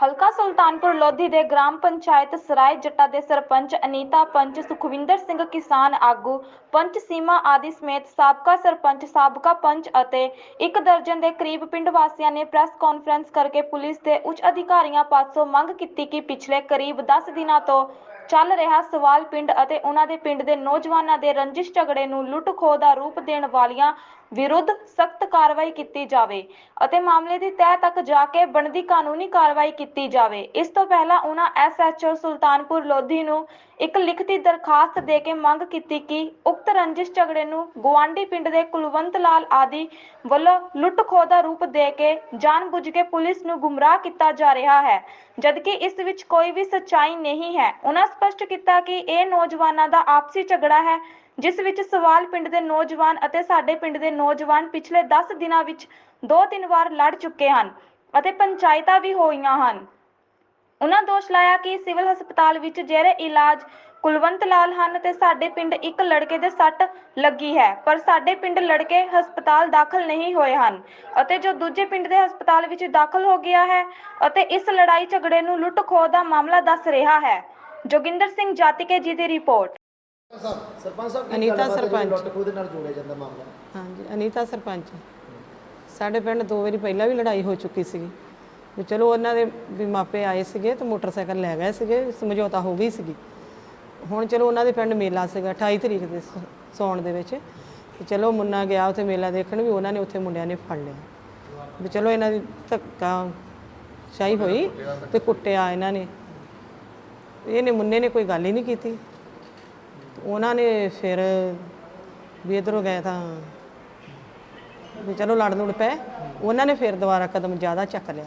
ਹਲਕਾ ਸੁਲਤਾਨਪੁਰ ਲੋਧੀ ਦੇ ਗ੍ਰਾਮ ਪੰਚਾਇਤ ਸਰਾਏ ਜੱਟਾ ਦੇ ਸਰਪੰਚ ਅਨੀਤਾ ਪੰਚ ਸੁਖਵਿੰਦਰ ਸਿੰਘ ਕਿਸਾਨ ਆਗੂ ਪੰਚ ਸੀਮਾ ਆਦਿ ਸਮੇਤ ਸਾਬਕਾ ਸਰਪੰਚ ਸਾਬਕਾ ਪੰਚ ਅਤੇ 1 ਦਰਜਨ ਦੇ ਕਰੀਬ ਪਿੰਡ ਵਾਸੀਆਂ ਨੇ ਪ੍ਰੈਸ ਕਾਨਫਰੰਸ ਕਰਕੇ ਪੁਲਿਸ ਦੇ ਉੱਚ ਅਧਿਕਾਰੀਆਂ ਪਾਸੋਂ ਮੰਗ ਕੀਤੀ ਕਿ ਪਿਛਲੇ ਕਰੀਬ 10 ਦਿਨਾਂ ਤੋਂ ਚੱਲ ਰਿਹਾ ਸਵਾਲ ਪਿੰਡ ਅਤੇ ਉਹਨਾਂ ਦੇ ਪਿੰਡ ਦੇ ਨੌਜਵਾਨਾਂ ਦੇ ਰੰਜਿਸ਼ ਝਗੜੇ ਨੂੰ ਲੁੱਟ ਖੋਹ ਦਾ ਰੂਪ ਦੇਣ ਵਾਲਿਆਂ ਵਿਰੁੱਧ ਸਖਤ ਕਾਰਵਾਈ ਕੀਤੀ ਜਾਵੇ ਅਤੇ ਮਾਮਲੇ ਦੀ ਤਹਿ ਤੱਕ ਜਾ ਕੇ ਬਣਦੀ ਕਾਨੂੰਨੀ ਕਾਰਵਾਈ ਕੀਤੀ ਜਾਵੇ। ਇਸ ਤੋਂ ਪਹਿਲਾਂ ਉਹਨਾਂ ਐਸਐਚਓ ਸੁਲਤਾਨਪੁਰ ਲੋਧੀ ਨੂੰ ਇੱਕ ਲਿਖਤੀ ਦਰਖਾਸਤ ਦੇ ਕੇ ਮੰਗ ਕੀਤੀ ਕਿ ਉਕਤ ਰੰਜਿਸ਼ ਝਗੜੇ ਨੂੰ ਗੁਆਂਢੀ ਪਿੰਡ ਦੇ ਕੁਲਵੰਤ ਲਾਲ ਆਦਿ ਵੱਲੋਂ ਲੁੱਟ ਖੋਹ ਦਾ ਰੂਪ ਦੇ ਕੇ ਜਾਣਬੁੱਝ ਕੇ ਪੁਲਿਸ ਨੂੰ ਗੁੰਮਰਾਹ ਕੀਤਾ ਜਾ ਰਿਹਾ ਹੈ, ਜਦਕਿ ਇਸ ਵਿੱਚ ਕੋਈ ਵੀ ਸੱਚਾਈ ਨਹੀਂ ਹੈ। ਉਹਨਾਂ ਸਪਸ਼ਟ ਕੀਤਾ ਕਿ ਇਹ ਨੌਜਵਾਨਾਂ ਦਾ ਆਪਸੀ ਝਗੜਾ ਹੈ, ਜਿਸ ਵਿੱਚ ਸਵਾਲ ਪਿੰਡ ਦੇ ਨੌਜਵਾਨ ਅਤੇ ਸਾਡੇ ਪਿੰਡ ਦੇ ਨੌਜਵਾਨ ਪਿਛਲੇ 10 ਦਿਨਾਂ ਵਿੱਚ 2-3 ਵਾਰ ਲੜ ਚੁੱਕੇ ਹਨ ਅਤੇ ਪੰਚਾਇਤਾਂ ਵੀ ਹੋਈਆਂ ਹਨ। ਉਹਨਾਂ ਦੋਸ਼ ਲਾਇਆ ਕਿ ਸਿਵਲ ਹਸਪਤਾਲ ਵਿੱਚ ਜੇਰੇ ਇਲਾਜ ਕੁਲਵੰਤ ਲਾਲ ਹਨ ਤੇ ਸਾਡੇ ਪਿੰਡ ਇੱਕ ਲੜਕੇ ਦੇ ਸੱਟ ਲੱਗੀ ਹੈ, ਪਰ ਸਾਡੇ ਪਿੰਡ ਲੜਕੇ ਹਸਪਤਾਲ ਦਾਖਲ ਨਹੀਂ ਹੋਏ ਹਨ ਅਤੇ ਜੋ ਦੂਜੇ ਪਿੰਡ ਦੇ ਹਸਪਤਾਲ ਵਿੱਚ ਦਾਖਲ ਹੋ ਗਿਆ ਹੈ ਅਤੇ ਇਸ ਲੜਾਈ ਝਗੜੇ ਨੂੰ ਲੁੱਟ ਖੋਹ ਦਾ ਮਾਮਲਾ ਦੱਸ ਰਿਹਾ ਹੈ। ਜੋਗਿੰਦਰ ਸਿੰਘ ਜਾਤੀਕੇ ਜੀ ਦੀ ਰਿਪੋर्ट। ਸਰਪੰਚ ਸਾਹਿਬ ਅਨੀਤਾ ਸਰਪੰਚ ਲੁੱਟ ਖੋਹ ਦੇ ਨਾਲ ਜੋੜਿਆ ਜਾਂਦਾ ਮਾਮਲਾ। ਹਾਂਜੀ, ਅਨੀਤਾ ਸਰਪੰਚ। ਸਾਡੇ ਪਿੰਡ 2 ਵਾਰੀ ਪਹਿਲਾਂ ਵੀ ਲੜਾਈ ਹੋ ਚੁੱਕੀ ਸੀਗੀ ਵੀ ਚਲੋ ਉਹਨਾਂ ਦੇ ਵੀ ਮਾਪੇ ਆਏ ਸੀਗੇ ਤੇ ਮੋਟਰਸਾਈਕਲ ਲੈ ਗਏ ਸੀਗੇ, ਸਮਝੌਤਾ ਹੋ ਗਈ ਸੀਗੀ। ਹੁਣ ਚਲੋ ਉਹਨਾਂ ਦੇ ਪਿੰਡ ਮੇਲਾ ਸੀਗਾ 28 ਤਰੀਕ ਦੇ ਸੌਣ ਦੇ ਵਿੱਚ ਤੇ ਚਲੋ ਮੁੰਨਾ ਗਿਆ ਉੱਥੇ ਮੇਲਾ ਦੇਖਣ, ਵੀ ਉਹਨਾਂ ਨੇ ਉੱਥੇ ਮੁੰਡਿਆਂ ਨੇ ਫੜ ਲਿਆ ਵੀ ਚਲੋ ਇਹਨਾਂ ਦੀ ਧੱਕਾ ਸ਼ਾਹੀ ਹੋਈ ਤੇ ਕੁੱਟਿਆ ਇਹਨਾਂ ਨੇ। ਇਹਨੇ ਮੁੰਨੇ ਨੇ ਕੋਈ ਗੱਲ ਹੀ ਨਹੀਂ ਕੀਤੀ। ਉਹਨਾਂ ਨੇ ਫਿਰ ਵੀ ਇੱਧਰੋਂ ਗਏ ਤਾਂ ਵੀ ਚਲੋ ਲੜ ਲੁੜ ਪਏ। ਉਹਨਾਂ ਨੇ ਫਿਰ ਦੁਬਾਰਾ ਕਦਮ ਜ਼ਿਆਦਾ ਚੱਕ ਲਿਆ,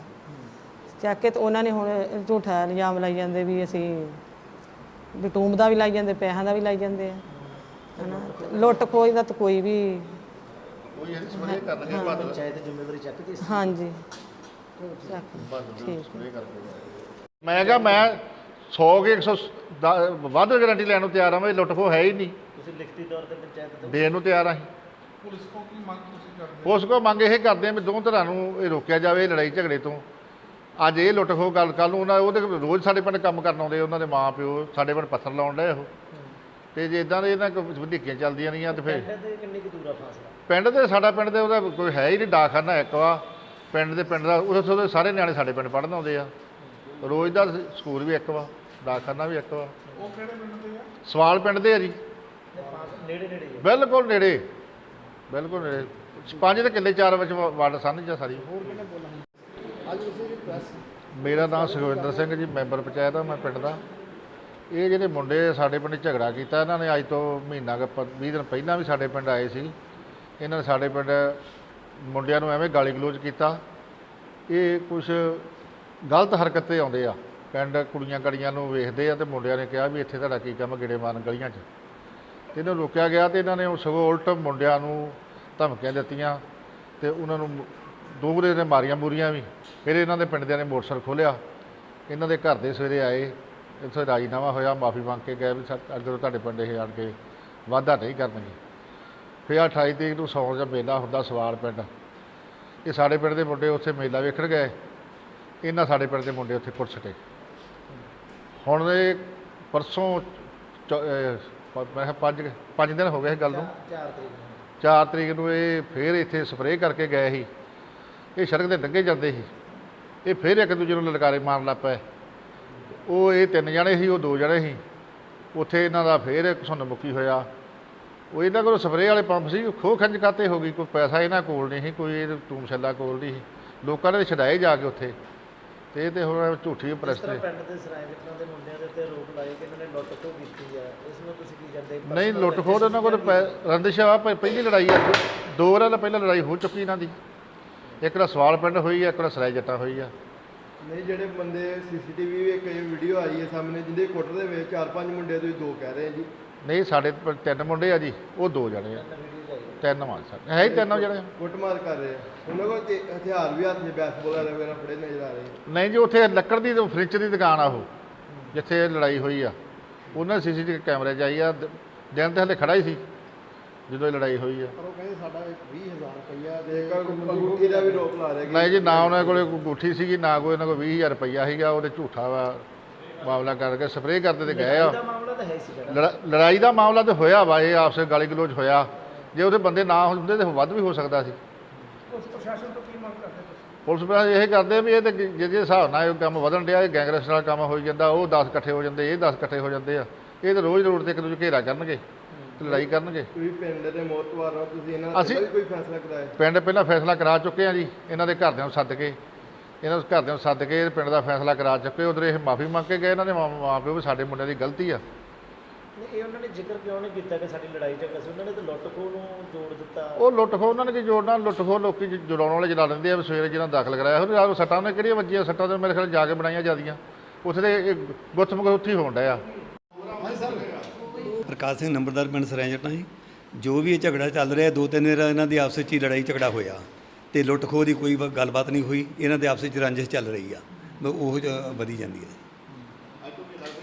ਚੱਕ ਕੇ ਤੇ ਉਹਨਾਂ ਨੇ ਹੁਣ ਝੂਠਾ ਇਲਜ਼ਾਮ ਲਾਈ ਜਾਂਦੇ ਵੀ ਅਸੀਂ ਵੀ ਟੂਮ ਦਾ ਵੀ ਲਾਈ ਜਾਂਦੇ, ਪੈਸਿਆਂ ਦਾ ਵੀ ਲਾਈ ਜਾਂਦੇ ਆ, ਹਨਾ। ਲੁੱਟ ਖੋਹ ਦਾ ਤਾਂ ਕੋਈ ਵੀ ਪੰਚਾਇਤ ਜ਼ਿੰਮੇਵਾਰੀ ਚੱਕਦੀ ਸੀ। ਹਾਂਜੀ ਮੈਂ ਕਿਹਾ ਮੈਂ 100 ਕੇ 100 ਵੱਧ ਗਾਰੰਟੀ ਲੈਣ ਨੂੰ ਤਿਆਰ ਹਾਂ। ਮੈਂ ਲੁੱਟ ਖੋਹ ਹੈ ਹੀ ਨਹੀਂ, ਤੁਸੀਂ ਲਿਖਤੀ ਤੌਰ ਤੇ ਪੰਚਾਇਤ ਦੇਣ ਨੂੰ ਤਿਆਰ ਹਾਂ। ਪੁਲਿਸ ਕੋਲ ਮੰਗ ਇਹ ਕਰਦੇ ਆ ਵੀ ਦੋਵਾਂ ਧਿਰਾਂ ਨੂੰ ਇਹ ਰੋਕਿਆ ਜਾਵੇ ਲੜਾਈ ਝਗੜੇ ਤੋਂ। ਅੱਜ ਇਹ ਲੁੱਟ ਖੋਹ ਗੱਲ, ਕੱਲ੍ਹ ਨੂੰ ਉਹਨਾਂ ਉਹਦੇ ਰੋਜ਼ ਸਾਡੇ ਪਿੰਡ ਕੰਮ ਕਰਨ ਆਉਂਦੇ, ਉਹਨਾਂ ਦੇ ਮਾਂ ਪਿਓ ਸਾਡੇ ਪਿੰਡ ਪੱਥਰ ਲਾਉਣ ਡਏ ਉਹ। ਅਤੇ ਜੇ ਇੱਦਾਂ ਦੇ ਇਹਨਾਂ ਵਧੀਕੀਆਂ ਚੱਲਦੀਆਂ ਰਹੀਆਂ ਤਾਂ ਫਿਰ ਕਿੰਨੀ ਕੁ ਦੂਰ ਆ ਫਾਸਲਾ? ਪਿੰਡ ਦੇ ਸਾਡਾ ਪਿੰਡ ਦੇ ਉਹਦਾ ਕੋਈ ਹੈ ਹੀ ਨਹੀਂ। ਡਾਕਖਾਨਾ ਇੱਕ ਵਾ ਪਿੰਡ ਦਾ, ਉਹਦੇ ਸਾਰੇ ਨਿਆਣੇ ਸਾਡੇ ਪਿੰਡ ਪੜ੍ਹਨ ਆਉਂਦੇ ਆ। ਰੋਜ਼ ਦਾ ਸਕੂਲ ਵੀ ਇੱਕ ਵਾ, ਡਾਕਖਾਨਾ ਵੀ ਇੱਕ ਵਾ। ਉਹ ਕਿਹੜੇ ਪਿੰਡ ਦੇ ਆ? ਸਵਾਲ ਪਿੰਡ ਦੇ ਆ ਜੀ, ਨੇੜੇ ਬਿਲਕੁਲ ਨੇੜੇ, ਬਿਲਕੁਲ ਨੇੜੇ। 5 ਤੇ ਕਿੱਲੇ 4 ਵਿੱਚ ਵੰਡ ਸਨ ਜਾਂ ਸਾਰੀ। ਮੇਰਾ ਨਾਮ ਸੁਖਵਿੰਦਰ ਸਿੰਘ ਜੀ, ਮੈਂਬਰ ਪੰਚਾਇਤ ਆ ਮੈਂ ਪਿੰਡ ਦਾ। ਇਹ ਜਿਹੜੇ ਮੁੰਡੇ ਸਾਡੇ ਪਿੰਡ ਝਗੜਾ ਕੀਤਾ, ਇਹਨਾਂ ਨੇ ਅੱਜ ਤੋਂ ਮਹੀਨਾ ਕੁ 20 ਦਿਨ ਪਹਿਲਾਂ ਵੀ ਸਾਡੇ ਪਿੰਡ ਆਏ ਸੀ। ਇਹਨਾਂ ਨੇ ਸਾਡੇ ਪਿੰਡ ਮੁੰਡਿਆਂ ਨੂੰ ਐਵੇਂ ਗਾਲੀ ਗਲੋਚ ਕੀਤਾ। ਇਹ ਕੁਛ ਗਲਤ ਹਰਕਤ 'ਤੇ ਆਉਂਦੇ ਆ। ਪਿੰਡ ਕੁੜੀਆਂ ਕੜੀਆਂ ਨੂੰ ਵੇਖਦੇ ਆ ਤੇ ਮੁੰਡਿਆਂ ਨੇ ਕਿਹਾ ਵੀ ਇੱਥੇ ਤੁਹਾਡਾ ਕੀ ਕੰਮ, ਗੇੜੇ ਮਾਰਨ ਗਲੀਆਂ 'ਚ। ਅਤੇ ਇਹਨੂੰ ਰੋਕਿਆ ਗਿਆ ਅਤੇ ਇਹਨਾਂ ਨੇ ਸਗੋਂ ਉਲਟ ਮੁੰਡਿਆਂ ਨੂੰ ਧਮਕੀਆਂ ਦਿੱਤੀਆਂ ਅਤੇ ਉਹਨਾਂ ਨੂੰ ਦੂਸਰੇ ਨੇ ਮਾਰੀਆਂ ਮੂਰੀਆਂ ਵੀ। ਫਿਰ ਇਹਨਾਂ ਦੇ ਪਿੰਡ ਦਿਆਂ ਨੇ ਮੋਟਰਸਾਈਕਲ ਖੋਲ੍ਹਿਆ। ਇਹਨਾਂ ਦੇ ਘਰ ਦੇ ਸਵੇਰੇ ਆਏ, ਇੱਥੇ ਰਾਜੀਨਾਮਾ ਹੋਇਆ, ਮਾਫੀ ਮੰਗ ਕੇ ਗਏ ਵੀ ਅੱਗੇ ਤੁਹਾਡੇ ਪਿੰਡ ਇਹ ਆਣ ਕੇ ਵਾਧਾ ਨਹੀਂ ਕਰਨਗੇ। ਫਿਰ 28 ਤਰੀਕ ਨੂੰ ਸੌਣ ਦਾ ਮੇਲਾ ਹੁੰਦਾ ਸਵਾਲ ਪਿੰਡ। ਇਹ ਸਾਡੇ ਪਿੰਡ ਦੇ ਮੁੰਡੇ ਉੱਥੇ ਮੇਲਾ ਵੇਖਣ ਗਏ, ਇਹਨਾਂ ਸਾਡੇ ਪਿੰਡ ਦੇ ਮੁੰਡੇ ਉੱਥੇ ਕੁੱਟ ਸਕੇ। ਹੁਣ ਇਹ ਪਰਸੋਂ ਮੈਂ ਕਿਹਾ 5 ਦਿਨ ਹੋ ਗਏ ਇਸ ਗੱਲ ਨੂੰ। 4 ਤਰੀਕ ਨੂੰ ਇਹ ਫਿਰ ਇੱਥੇ ਸਪਰੇਅ ਕਰਕੇ ਗਏ ਸੀ। ਇਹ ਸੜਕ 'ਤੇ ਲੰਘੇ ਜਾਂਦੇ ਸੀ, ਇਹ ਫਿਰ ਇੱਕ ਦੂਜੇ ਨੂੰ ਲਲਕਾਰੇ ਮਾਰਨ ਲੱਗ ਪਏ। ਉਹ ਇਹ 3 ਜਣੇ ਸੀ, ਉਹ 2 ਜਣੇ ਸੀ। ਉੱਥੇ ਇਹਨਾਂ ਦਾ ਫਿਰ ਇੱਕ ਸੁੰਨਮੁਖੀ ਹੋਇਆ। ਉਹ ਇਹਨਾਂ ਕੋਲ ਸਪਰੇਅ ਵਾਲੇ ਪੰਪ ਸੀ, ਖੋਹ ਖੰਜ ਕਾਤੇ ਹੋ ਗਈ। ਕੋਈ ਪੈਸਾ ਇਹਨਾਂ ਕੋਲ ਨਹੀਂ ਸੀ, ਕੋਈ ਟੂਮ ਛੱਲਾ ਕੋਲ ਨਹੀਂ ਸੀ। ਲੋਕਾਂ ਨੇ ਛਡਾਏ ਜਾ ਕੇ ਉੱਥੇ। ਅਤੇ ਇਹ ਤਾਂ ਹੁਣ ਝੂਠੀ ਪ੍ਰੈਸਟੇ ਪਿੰਡ ਦੇ ਸਰਾਏ ਜੱਟਾਂ ਦੇ ਮੁੰਡਿਆਂ ਦੇ ਉੱਤੇ ਆਰੋਪ ਲਾਏ ਕਿ ਇਹਨਾਂ ਨੇ ਲੁੱਟ ਖੋਹ ਕੀਤੀ ਆ, ਇਸ ਨੂੰ ਤੁਸੀਂ ਕੀ ਕਹਿੰਦੇ? ਨਹੀਂ, ਲੁੱਟ ਖੋਹ ਉਹਨਾਂ ਕੋਲ ਰੰਦਿਸ਼ ਆ। ਪਹਿਲੀ ਲੜਾਈ ਆ, 2 ਵਾਰ ਪਹਿਲਾਂ ਲੜਾਈ ਹੋ ਚੁੱਕੀ ਇਹਨਾਂ ਦੀ। ਇੱਕ ਦਾ ਸਵਾਲ ਪਿੰਡ ਹੋਈ ਆ, ਇੱਕ ਦਾ ਸਰਾਏ ਜੱਟਾਂ ਹੋਈ ਆ। ਨਹੀਂ, ਜਿਹੜੇ ਬੰਦੇ ਸੀਸੀਟੀਵੀ ਇੱਕ ਵੀਡੀਓ ਆਈ ਹੈ ਸਾਹਮਣੇ, ਜਿਹਦੇ ਕੁੱਟ ਦੇ ਵਿੱਚ 4-5 ਮੁੰਡੇ ਤੁਸੀਂ 2 ਕਹਿ ਰਹੇ ਜੀ। ਨਹੀਂ, ਸਾਡੇ 3 ਮੁੰਡੇ ਆ ਜੀ, ਉਹ 2 ਜਣੇ ਆ। 3 ਮਾਰ ਸਰ ਹੈ ਹੀ 3 ਜਣੇ ਕੁੱਟਮਾਰ ਕਰ ਰਹੇ ਆ। ਉਹਨਾਂ ਕੋਲ ਹਥਿਆਰ ਵੀ ਹੱਥ 'ਚ ਬੈਸਬਾਲ ਵਗੈਰਾ ਫੜੇ ਨਜ਼ਰ ਆ ਰਹੇ। ਨਹੀਂ ਜੀ, ਉੱਥੇ ਲੱਕੜ ਦੀ ਫਰਨੀਚਰ ਦੀ ਦੁਕਾਨ ਆ ਉਹ, ਜਿੱਥੇ ਲੜਾਈ ਹੋਈ ਆ। ਉਹਨਾਂ ਸੀਸੀਟੀਵੀ ਕੈਮਰੇ 'ਚ ਆਈ ਆ। ਦਿਨ ਤਾਂ ਹਲੇ ਖੜਾ ਹੀ ਸੀ, ਜਦੋਂ ਇਹ ਲੜਾਈ ਹੋਈ ਆ। ਪਰ ਉਹ ਕਹਿੰਦੇ ਸਾਡਾ 20,000 ਰੁਪਈਆ ਦੇ ਅੰਗੂਠੀ ਦਾ ਵੀ ਰੋਕ ਲਾ ਰਿਹਾ। ਨਹੀਂ ਜੀ, ਨਾ ਉਹਨਾਂ ਕੋਲ ਕੋਈ ਅੰਗੂਠੀ ਸੀਗੀ, ਨਾ ਕੋਈ ਉਹਨਾਂ ਕੋਲ 20,000 ਰੁਪਈਆ ਸੀਗਾ। ਉਹਦੇ ਝੂਠਾ ਵਾ ਮਾਮਲਾ ਕਰਕੇ ਸਪਰੇਅ ਕਰਦੇ ਤੇ ਗਏ ਆ। ਮਾਮਲਾ ਤਾਂ ਹੈ ਸੀ, ਲੜਾਈ ਦਾ ਮਾਮਲਾ ਤਾਂ ਹੋਇਆ ਵਾ, ਇਹ ਆਪਸ ਵਿੱਚ ਗਾਲੀ ਗਲੋਚ ਹੋਇਆ। ਜੇ ਉਹਦੇ ਬੰਦੇ ਨਾ ਹੁੰਦੇ ਤਾਂ ਵੱਧ ਵੀ ਹੋ ਸਕਦਾ ਸੀ। ਪੁਲਿਸ ਪ੍ਰਸ਼ਾਸਨ ਤੋਂ ਕੀ ਮੰਗ ਕਰਦੇ ਤੁਸੀਂ? ਪੁਲਿਸ ਪ੍ਰਸ਼ਾਸਨ ਇਹ ਕਰਦੇ ਵੀ ਇਹ ਤਾਂ ਜਿਹਦੇ ਹਿਸਾਬ ਨਾਲ ਇਹ ਕੰਮ ਵਧਣ ਡਿਆ, ਇਹ ਗੈਂਗਰੈਸ ਨਾਲ ਕੰਮ ਹੋਈ ਜਾਂਦਾ। ਉਹ 10 ਇਕੱਠੇ ਹੋ ਜਾਂਦੇ, ਇਹ 10 ਇਕੱਠੇ ਹੋ ਜਾਂਦੇ ਆ। ਇਹ ਤਾਂ ਰੋਜ਼ ਰੋਡ ਤੇ ਇੱਕ ਦੂਜੇ ਘੇਰਾ ਕਰਨਗੇ ਤੇ ਲੜਾਈ ਕਰਨਗੇ। ਤੁਸੀਂ ਪਿੰਡ ਦੇ ਮੋਹਤਵਾਰ ਹੋ, ਤੁਸੀਂ ਇਹਨਾਂ ਦਾ ਕੋਈ ਫੈਸਲਾ ਕਰਾਇਆ? ਪਿੰਡ ਪਹਿਲਾਂ ਫੈਸਲਾ ਕਰਾ ਚੁੱਕੇ ਆ ਜੀ, ਇਹਨਾਂ ਦੇ ਘਰਦਿਆਂ ਨੂੰ ਸੱਦ ਕੇ, ਪਿੰਡ ਦਾ ਫੈਸਲਾ ਕਰਾ ਚੁੱਕੇ। ਉਧਰ ਇਹ ਮਾਫੀ ਮੰਗ ਕੇ ਗਏ, ਇਹਨਾਂ ਦੇ ਮਾਂ ਪਿਓ ਵੀ ਸਾਡੇ ਮੁੰਡਿਆਂ ਦੀ ਗਲਤੀ ਆ। ਨਹੀਂ, ਇਹ ਉਹਨਾਂ ਨੇ ਜ਼ਿਕਰ ਕਿਉਂ ਨਹੀਂ ਕੀਤਾ ਕਿ ਸਾਡੀ ਲੜਾਈ ਝਗੜਾ ਸੀ? ਉਹਨਾਂ ਨੇ ਤਾਂ ਲੁੱਟ ਖੋਹ ਨੂੰ ਜੋੜ ਦਿੱਤਾ। ਉਹ ਲੁੱਟ ਖੋਹ ਉਹਨਾਂ ਨੇ ਕੀ ਜੋੜਨਾ? ਲੁੱਟ ਖੋਹ ਲੋਕੀ ਜੁੜਾਉਣ ਵਾਲੇ ਜਲਾ ਦਿੰਦੇ ਆ। ਸਵੇਰੇ ਜਿਹਨਾਂ ਦਾਖਲ ਕਰਾਇਆ ਉਹ ਰਾਤ ਸੱਟਾਂ ਨੇ ਕਿਹੜੀਆਂ ਵੱਜੀਆਂ? ਸੱਟਾਂ ਤਾਂ ਮੇਰੇ ਖਿਆਲ ਜਾ ਕੇ ਬਣਾਈਆਂ ਜਾਂਦੀਆਂ। ਉੱਥੇ ਦੇ ਗੁੱਥ ਮਗੁੱਥੀ ਹੋਣ ਡਿਆ। ਪ੍ਰਕਾਸ਼ ਸਿੰਘ ਨੰਬਰਦਾਰ ਪਿੰਡ ਸਰਾਏ ਜੱਟਾਂ ਜੀ। ਜੋ ਵੀ ਇਹ ਝਗੜਾ ਚੱਲ ਰਿਹਾ, 2-3 ਦਿਨ ਇਹਨਾਂ ਦੀ ਆਪਸ ਵਿੱਚ ਹੀ ਲੜਾਈ ਝਗੜਾ ਹੋਇਆ ਤੇ ਲੁੱਟ ਖੋਹ ਦੀ ਕੋਈ ਗੱਲਬਾਤ ਨਹੀਂ ਹੋਈ। ਇਹਨਾਂ ਦੇ ਆਪਸ ਵਿੱਚ ਰੰਜਿਸ਼ ਚੱਲ ਰਹੀ ਆ, ਉਹ ਵਧੀ ਜਾਂਦੀ ਹੈ।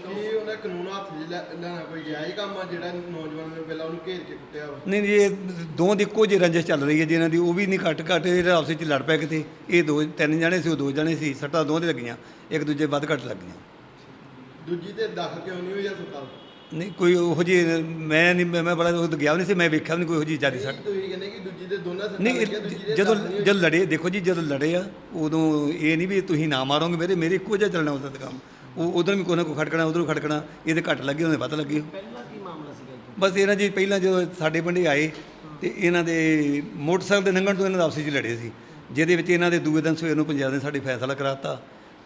ਕੀ ਉਹਦਾ ਕਾਨੂੰਨ ਹੱਥ 'ਚ ਲੈਣਾ ਕੋਈ ਜਾਇਜ਼ ਕੰਮ ਆ ਜਿਹੜਾ ਨੌਜਵਾਨ ਨੇ ਪਹਿਲਾਂ ਉਹਨੂੰ ਘੇਰ ਕੇ ਕੁੱਟਿਆ ਵਾ? ਨਹੀਂ ਜੀ, ਇਹ ਦੋਵਾਂ ਦੀ ਇੱਕੋ ਜਿਹੀ ਰੰਜਿਸ਼ ਚੱਲ ਰਹੀ ਹੈ ਜੀ ਇਹਨਾਂ ਦੀ। ਉਹ ਵੀ ਨਹੀਂ ਘੱਟ ਇਹ ਆਪਸ ਵਿੱਚ ਲੜ ਪਏ ਕਿਤੇ। ਇਹ 2-3 ਜਣੇ ਸੀ, ਉਹ 2 ਜਣੇ ਸੀ। ਸੱਟਾਂ ਦੋਵਾਂ ਦੇ ਲੱਗੀਆਂ, ਇੱਕ ਦੂਜੇ ਵੱਧ ਘੱਟ ਲੱਗੀਆਂ। ਦੂਜੀ ਤੇ ਦਾਖਲ ਕਿਉਂ ਨਹੀਂ ਹੋਈ ਹਸਪਤਾਲ? ਨਹੀਂ ਕੋਈ ਉਹੋ ਜਿਹੀ ਮੈਂ ਬੜਾ ਉਹ ਗਿਆ ਨਹੀਂ ਸੀ, ਮੈਂ ਵੇਖਿਆ ਨਹੀਂ ਕੋਈ ਉਹੋ ਜਿਹੀ ਜ਼ਿਆਦਾ ਸੱਟ। ਤੁਸੀਂ ਕਹਿੰਦੇ ਕਿ ਦੂਜੀ ਦੇ ਦੋਨਾਂ ਸੱਟਾਂ ਨਹੀਂ, ਲੱਗੀਆਂ, ਦੂਜੀ ਦੇ ਜਦੋਂ ਲੜੇ, ਦੇਖੋ ਜੀ, ਜਦੋਂ ਲੜੇ ਆ ਉਦੋਂ ਇਹ ਨਹੀਂ ਵੀ ਤੁਸੀਂ ਨਾ ਮਾਰੋਗੇ, ਮੇਰੇ ਇੱਕੋ ਜਿਹਾ ਚੱਲਣਾ ਉਹਦਾ ਕੰਮ। ਉਹ ਉਧਰ ਵੀ ਕੋਈ ਨਾ ਕੋਈ ਖੜਕਣਾ, ਉਧਰੋਂ ਖੜਕਣਾ। ਇਹਦੇ ਘੱਟ ਲੱਗੇ, ਉਹਨੇ ਵੱਧ ਲੱਗੇ। ਪਹਿਲਾਂ ਕੀ ਮਾਮਲਾ ਸੀਗਾ? ਬਸ ਇਹਨਾਂ ਜੀ ਪਹਿਲਾਂ ਜਦੋਂ ਸਾਡੇ ਪਿੰਡੇ ਆਏ ਤੇ ਇਹਨਾਂ ਦੇ ਮੋਟਰਸਾਈਕਲ ਦੇ ਲੰਘਣ ਤੋਂ ਇਹਨਾਂ ਦਾ ਆਪਸ ਵਿੱਚ ਲੜੇ ਸੀ, ਜਿਹਦੇ ਵਿੱਚ ਇਹਨਾਂ ਦੇ ਦੂਏ ਦਿਨ ਸਵੇਰ ਨੂੰ ਪੰਜਾਬ ਨੇ ਸਾਡੇ ਫੈਸਲਾ ਕਰਾਤਾ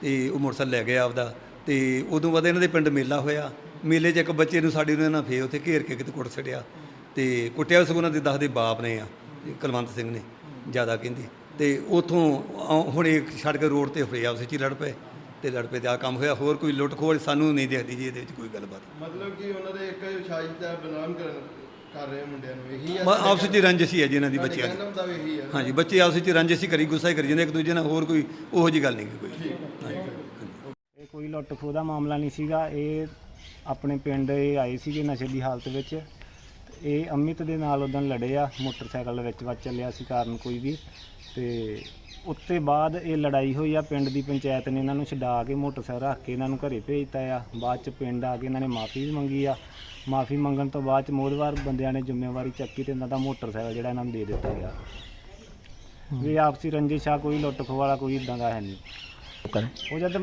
ਤੇ ਉਹ ਮੋਟਰਸਾਈਕਲ ਲੈ ਗਿਆ ਆਪਦਾ। ਤੇ ਉਦੋਂ ਬਾਅਦ ਇਹਨਾਂ ਦੇ ਪਿੰਡ ਮੇਲਾ ਹੋਇਆ। ਮੇਲੇ 'ਚ ਇੱਕ ਬੱਚੇ ਨੂੰ ਸਾਡੇ ਨੂੰ ਇਹਨਾਂ ਫੇਰ ਉੱਥੇ ਘੇਰ ਕੇ ਕਿਤੇ ਕੁੱਟ ਛੱਡਿਆ ਤੇ ਕੁੱਟਿਆ ਸਗੋਂ ਉਹਨਾਂ ਦੇ ਦੱਸਦੇ ਬਾਪ ਨੇ ਆ, ਕੁਲਵੰਤ ਸਿੰਘ ਨੇ ਜ਼ਿਆਦਾ ਕਹਿੰਦੇ। ਤੇ ਉੱਥੋਂ ਹੁਣ ਇੱਕ ਸੜਕ ਰੋਡ ਤੇ ਹੋਏ ਆਪਸ ਵਿੱਚ ਹੀ ਲੜ ਪਏ ਤੇ ਆਹ ਕੰਮ ਹੋਇਆ। ਹੋਰ ਕੋਈ ਲੁੱਟ ਖੋਹ ਸਾਨੂੰ ਨਹੀਂ ਦਿਖਦੀ ਜੀ ਇਹਦੇ ਵਿੱਚ ਕੋਈ ਗੱਲਬਾਤ। ਮਤਲਬ ਕਿ ਉਹਨਾਂ ਦੇ ਇੱਕ ਸਾਜ਼ਿਸ਼ ਦਾ ਬਦਨਾਮ ਕਰ ਰਹੇ ਮੁੰਡਿਆਂ ਨੂੰ, ਇਹੀ ਆਪਸ ਵਿੱਚ ਰੰਜਿਸ਼ ਹੀ ਹੈ ਜੀ ਇਹਨਾਂ ਦੀ ਬੱਚਿਆਂ ਦੀ। ਦਾ ਇਹੀ ਆ। ਹਾਂਜੀ, ਬੱਚੇ ਆਪਸ ਵਿੱਚ ਰੰਜਿਸ਼ ਹੀ ਕਰੀ, ਗੁੱਸਾ ਹੀ ਕਰੀ ਜਾਂਦੇ ਇੱਕ ਦੂਜੇ ਨਾਲ। ਹੋਰ ਕੋਈ ਉਹੋ ਜਿਹੀ ਗੱਲ ਨਹੀਂ ਕੋਈ। ਇਹ ਕੋਈ ਲੁੱਟ ਖੋਹ ਦਾ ਮਾਮਲਾ ਨਹੀਂ ਸੀਗਾ। ਇਹ ਆਪਣੇ ਪਿੰਡ ਇਹ ਆਏ ਸੀਗੇ ਨਸ਼ੇ ਦੀ ਹਾਲਤ ਵਿੱਚ। ਇਹ ਅਮਿਤ ਦੇ ਨਾਲ ਉਦੋਂ ਲੜੇ ਆ, ਮੋਟਰਸਾਈਕਲ ਵਿੱਚ ਵੱਜ ਚੱਲਿਆ ਸੀ ਕਾਰਨ ਕੋਈ ਵੀ। ਤੇ ਉੱਤੇ ਬਾਅਦ ਇਹ ਲੜਾਈ ਹੋਈ ਆ। ਪਿੰਡ ਦੀ ਪੰਚਾਇਤ ਨੇ ਇਹਨਾਂ ਨੂੰ ਛਡਾ ਕੇ ਮੋਟਰਸਾਈਕਲ ਰੱਖ ਕੇ ਇਹਨਾਂ ਨੂੰ ਘਰੇ ਭੇਜਤਾ ਆ। ਬਾਅਦ 'ਚ ਪਿੰਡ ਆ ਕੇ ਇਹਨਾਂ ਨੇ ਮਾਫੀ ਵੀ ਮੰਗੀ ਆ। ਮਾਫੀ ਮੰਗਣ ਤੋਂ ਬਾਅਦ 'ਚ ਮੋਹਦਵਾਰ ਬੰਦਿਆਂ ਨੇ ਜ਼ਿੰਮੇਵਾਰੀ ਚੱਕੀ ਤੇ ਇਹਨਾਂ ਦਾ ਮੋਟਰਸਾਈਕਲ ਜਿਹੜਾ ਇਹਨਾਂ ਨੂੰ ਦੇ ਦਿੱਤਾ ਗਿਆ। ਵੀ ਆਪਸੀ ਰੰਜਿਸ਼ ਆ, ਕੋਈ ਲੁੱਟ ਖੋਹ ਵਾਲਾ ਕੋਈ ਇੱਦਾਂ ਦਾ ਹੈ ਨਹੀਂ। ਉਹ ਜਦ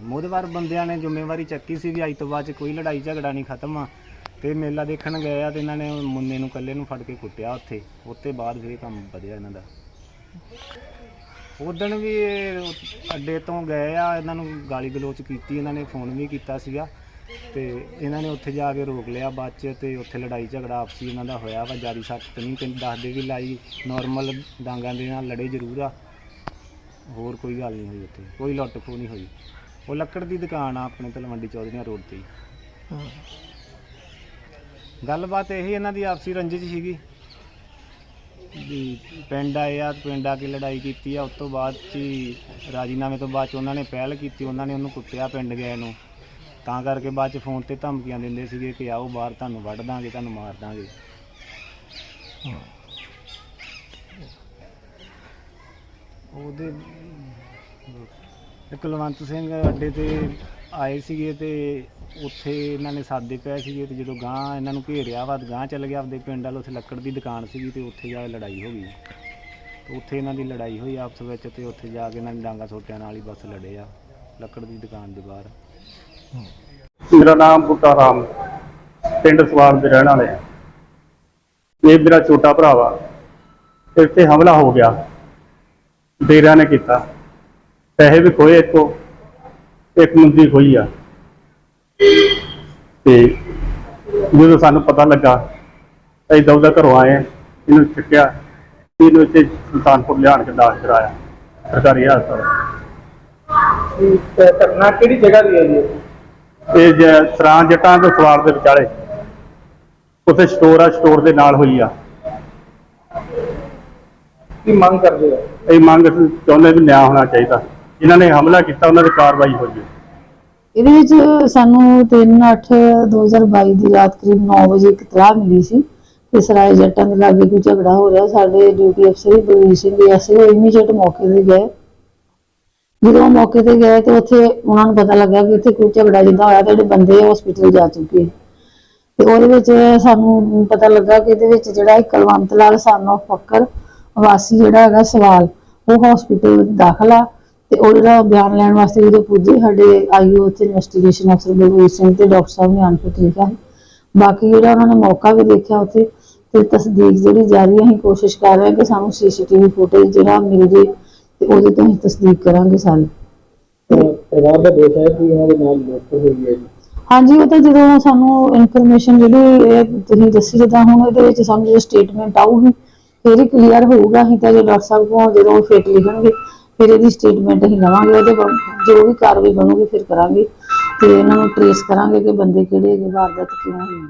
ਮੋਹਦਵਾਰ ਬੰਦਿਆਂ ਨੇ ਜ਼ਿੰਮੇਵਾਰੀ ਚੱਕੀ ਸੀ ਵੀ ਅੱਜ ਤੋਂ ਬਾਅਦ 'ਚ ਕੋਈ ਲੜਾਈ ਝਗੜਾ ਨਹੀਂ ਖਤਮ ਆ। ਤੇ ਮੇਲਾ ਦੇਖਣ ਗਏ ਆ ਤੇ ਇਹਨਾਂ ਨੇ ਮੁੰਨੇ ਨੂੰ ਇਕੱਲੇ ਨੂੰ ਫੜ ਕੇ ਕੁੱਟਿਆ ਉੱਥੇ ਬਾਅਦ ਫਿਰ ਕੰਮ ਵਧਿਆ ਇਹਨਾਂ ਦਾ। ਉਦਣ ਵੀ ਇਹ ਅੱਡੇ ਤੋਂ ਗਏ ਆ, ਇਹਨਾਂ ਨੂੰ ਗਾਲੀ ਗਲੋਚ ਕੀਤੀ, ਇਹਨਾਂ ਨੇ ਫੋਨ ਵੀ ਕੀਤਾ ਸੀਗਾ ਤੇ ਇਹਨਾਂ ਨੇ ਉੱਥੇ ਜਾ ਕੇ ਰੋਕ ਲਿਆ ਬਾਅਦ 'ਚ। ਤੇ ਉੱਥੇ ਲੜਾਈ ਝਗੜਾ ਆਪਸੀ ਇਹਨਾਂ ਦਾ ਹੋਇਆ ਵਾ। ਜਾਰੀ ਸੱਟ ਨਹੀਂ ਤੇ ਦੱਸਦੇ ਵੀ ਲਾਈ, ਨੋਰਮਲ ਡਾਂਗਾਂ ਦੇ ਨਾਲ ਲੜੇ ਜ਼ਰੂਰ ਆ। ਹੋਰ ਕੋਈ ਗੱਲ ਨਹੀਂ ਹੋਈ ਉੱਥੇ, ਕੋਈ ਲੁੱਟ ਖੋਹ ਨਹੀਂ ਹੋਈ। ਉਹ ਲੱਕੜ ਦੀ ਦੁਕਾਨ ਆ ਆਪਣੇ ਤਲਵੰਡੀ ਚੌਧਰੀਆਂ ਰੋਡ ਤੇ। ਗੱਲਬਾਤ ਇਹੀ ਇਹਨਾਂ ਦੀ ਆਪਸੀ ਰੰਜਿਸ਼ ਸੀਗੀ ਵੀ ਪਿੰਡ ਆਏ ਆ, ਪਿੰਡ ਆ ਕੇ ਲੜਾਈ ਕੀਤੀ ਆ। ਉਸ ਤੋਂ ਬਾਅਦ 'ਚ ਰਾਜੀਨਾਮੇ ਤੋਂ ਬਾਅਦ 'ਚ ਉਹਨਾਂ ਨੇ ਪਹਿਲ ਕੀਤੀ, ਉਹਨਾਂ ਨੇ ਉਹਨੂੰ ਕੁੱਟਿਆ ਪਿੰਡ ਗਏ ਨੂੰ। ਤਾਂ ਕਰਕੇ ਬਾਅਦ 'ਚ ਫੋਨ 'ਤੇ ਧਮਕੀਆਂ ਦਿੰਦੇ ਸੀਗੇ ਕਿ ਆਓ ਬਾਹਰ, ਤੁਹਾਨੂੰ ਵੱਢ ਦਾਂਗੇ, ਤੁਹਾਨੂੰ ਮਾਰ ਦਾਂਗੇ। ਉਹਦੇ ਕੁਲਵੰਤ ਸਿੰਘ ਅੱਡੇ 'ਤੇ ਆਏ ਸੀਗੇ ਤੇ ਉੱਥੇ ਇਹਨਾਂ ਨੇ ਸਾਦੇ ਪਏ ਸੀਗੇ। ਤੇ ਜਦੋਂ ਗਾਂਹ ਇਹਨਾਂ ਨੂੰ ਘੇਰਿਆ ਵਾ, ਗਾਂਹ ਚੱਲ ਗਿਆ ਆਪਦੇ ਪਿੰਡ ਵੱਲ। ਉੱਥੇ ਲੱਕੜ ਦੀ ਦੁਕਾਨ ਸੀਗੀ ਤੇ ਉੱਥੇ ਜਾ ਕੇ ਲੜਾਈ ਹੋ ਗਈ। ਤੇ ਉੱਥੇ ਇਹਨਾਂ ਦੀ ਲੜਾਈ ਹੋਈ ਆਪਸ ਵਿੱਚ ਤੇ ਉੱਥੇ ਜਾ ਕੇ ਇਹਨਾਂ ਨੇ ਡਾਂਗਾ ਸੋਟਿਆਂ ਨਾਲ ਹੀ ਬਸ ਲੜੇ ਆ ਲੱਕੜ ਦੀ ਦੁਕਾਨ ਦੇ ਬਾਹਰ। ਮੇਰਾ ਨਾਮ ਬੂਟਾ ਰਾਮ, ਪਿੰਡ ਸਵਾਲ ਦੇ ਰਹਿਣ ਵਾਲੇ। ਇਹ ਮੇਰਾ ਛੋਟਾ ਭਰਾ ਵਾ। ਇੱਥੇ ਹਮਲਾ ਹੋ ਗਿਆ, ਡੇਰਿਆਂ ਨੇ ਕੀਤਾ। ਪੈਸੇ ਵੀ ਖੋਏ, ਇੱਕ ਮੁੰਦੀ ਖੋਈ ਆ। ਤੇ ਜਦੋਂ ਸਾਨੂੰ ਪਤਾ ਲੱਗਾ ਅਸੀਂ ਦੌੜਾ ਘਰੋਂ ਆਏ, ਇਹਨੂੰ ਚੁੱਕਿਆ, ਇਹਨੂੰ ਇੱਥੇ ਸੁਲਤਾਨਪੁਰ ਲਿਆਣ ਕੇ ਦਾਖਲ ਕਰਾਇਆ ਸਰਕਾਰੀ ਹਸਪਤਾਲ। ਘਟਨਾ ਕਿਹੜੀ ਜਗ੍ਹਾ ਦੀ ਹੈ ਜੀ? ਇਹ ਸਰਾਂ ਜੱਟਾਂ ਦੇ ਸਵਾਰ ਦੇ ਵਿਚਾਲੇ ਉੱਥੇ ਸਟੋਰ ਆ, ਸਟੋਰ ਦੇ ਨਾਲ ਹੋਈ ਆ। ਕੀ ਮੰਗ ਕਰਦੇ ਹੋ? ਇਹ ਮੰਗ ਚਾਹੁੰਦੇ ਵੀ ਨਿਆਂ ਹੋਣਾ ਚਾਹੀਦਾ। ਜਿਨ੍ਹਾਂ ਨੇ ਹਮਲਾ ਕੀਤਾ ਉਹਨਾਂ ਦੀ ਕਾਰਵਾਈ ਹੋਈ। ਇਹਦੇ ਵਿੱਚ ਸਾਨੂੰ 3/8/2022 ਦੀ ਰਾਤ ਕਰੀਬ 9 ਵਜੇ ਇੱਕ ਇਤਲਾਹ ਮਿਲੀ ਸੀ ਕਿ ਸਰਾਏ ਜੱਟਾਂ ਦੇ ਲਾਗੇ ਕੋਈ ਝਗੜਾ ਹੋ ਰਿਹਾ। ਸਾਡੇ ਡਿਊਟੀ ਅਫਸਰ ਬਲਵੀਰ ਸਿੰਘ ਐਸਓ ਇਮੀਡੀਏਟ ਮੌਕੇ ਤੇ ਗਏ। ਜਦੋਂ ਮੌਕੇ ਤੇ ਗਏ ਤੇ ਉੱਥੇ ਉਹਨਾਂ ਨੂੰ ਪਤਾ ਲੱਗਾ ਕਿ ਇੱਥੇ ਕੋਈ ਝਗੜਾ ਜਿੱਦਾਂ ਹੋਇਆ ਤੇ ਜਿਹੜੇ ਬੰਦੇ ਹਸਪੀਟਲ ਜਾ ਚੁੱਕੇ ਤੇ ਉਹਦੇ ਵਿੱਚ ਸਾਨੂੰ ਪਤਾ ਲੱਗਾ ਕਿ ਇਹਦੇ ਵਿੱਚ ਜਿਹੜਾ ਕੁਲਵੰਤ ਲਾਲ son of ਫੱਕਰ ਵਾਸੀ ਜਿਹੜਾ ਹੈਗਾ ਸਵਾਲ ਉਹ ਹਸਪੀਟਲ ਦਾਖਲ ਆ ਤੇ ਉਹ ਜਿਹੜਾ ਬਿਆਨ ਲੈਣ ਵਾਸਤੇ ਜਦੋਂ ਪੁੱਜੇ ਸਾਡੇ ਆਈਓ ਉੱਥੇ ਇਨਵੈਸਟੀਗੇਸ਼ਨ ਅਫਸਰ ਬਲਵੀਰ ਸਿੰਘ ਤੇ ਡਾਕਟਰ ਸਾਹਿਬ ਨੇ ਆਣ ਕੇ ਠੀਕ ਆ। ਬਾਕੀ ਜਿਹੜਾ ਉਹਨਾਂ ਨੇ ਮੌਕਾ ਵੀ ਦੇਖਿਆ ਉੱਥੇ ਤੇ ਤਸਦੀਕ ਜਿਹੜੀ ਜਾਰੀ ਅਸੀਂ ਕੋਸ਼ਿਸ਼ ਕਰ ਰਹੇ ਹਾਂ ਕਿ ਸਾਨੂੰ CCTV ਫੁਟੇਜ ਜਿਹੜਾ ਮਿਲ ਜੇ ਤੇ ਉਹਦੇ ਤੋਂ ਅਸੀਂ ਤਸਦੀਕ ਕਰਾਂਗੇ ਸਾਰੇ। ਪਰਿਵਾਰ ਦਾ ਦੋਸ਼ ਹੈ ਕਿ ਇਹਨਾਂ ਦੇ ਨਾਲ ਲੁੱਟ ਹੋਈ ਹੈ ਜੀ। ਹਾਂਜੀ ਉਹ ਤਾਂ ਜਦੋਂ ਸਾਨੂੰ ਇਨਫੋਰਮੇਸ਼ਨ ਜਿਹੜੀ ਇਹ ਤੁਸੀਂ ਦੱਸੀ ਜਿੱਦਾਂ ਹੁਣ ਇਹਦੇ ਵਿੱਚ ਸਾਨੂੰ ਜੋ ਸਟੇਟਮੈਂਟ ਆਊਗੀ ਫਿਰ ਹੀ ਕਲੀਅਰ ਹੋਊਗਾ। ਅਸੀਂ ਤਾਂ ਜੋ ਡਾਕਟਰ ਸਾਹਿਬ ਕੋਲ ਜਦੋਂ ਫਿਟ ਲਿਖਣਗੇ ਫਿਰ ਇਹਦੀ ਸਟੇਟਮੈਂਟ ਅਸੀਂ ਲਵਾਂਗੇ, ਉਹਦੇ ਜੋ ਵੀ ਕਾਰਵਾਈ ਬਣੂਗੀ ਫਿਰ ਕਰਾਂਗੇ ਤੇ ਇਹਨਾਂ ਨੂੰ ਟ੍ਰੇਸ ਕਰਾਂਗੇ ਕਿ ਬੰਦੇ ਕਿਹੜੇ ਹੈਗੇ, ਵਾਰਦਾਤ ਕਿਉਂ ਹੋਈ।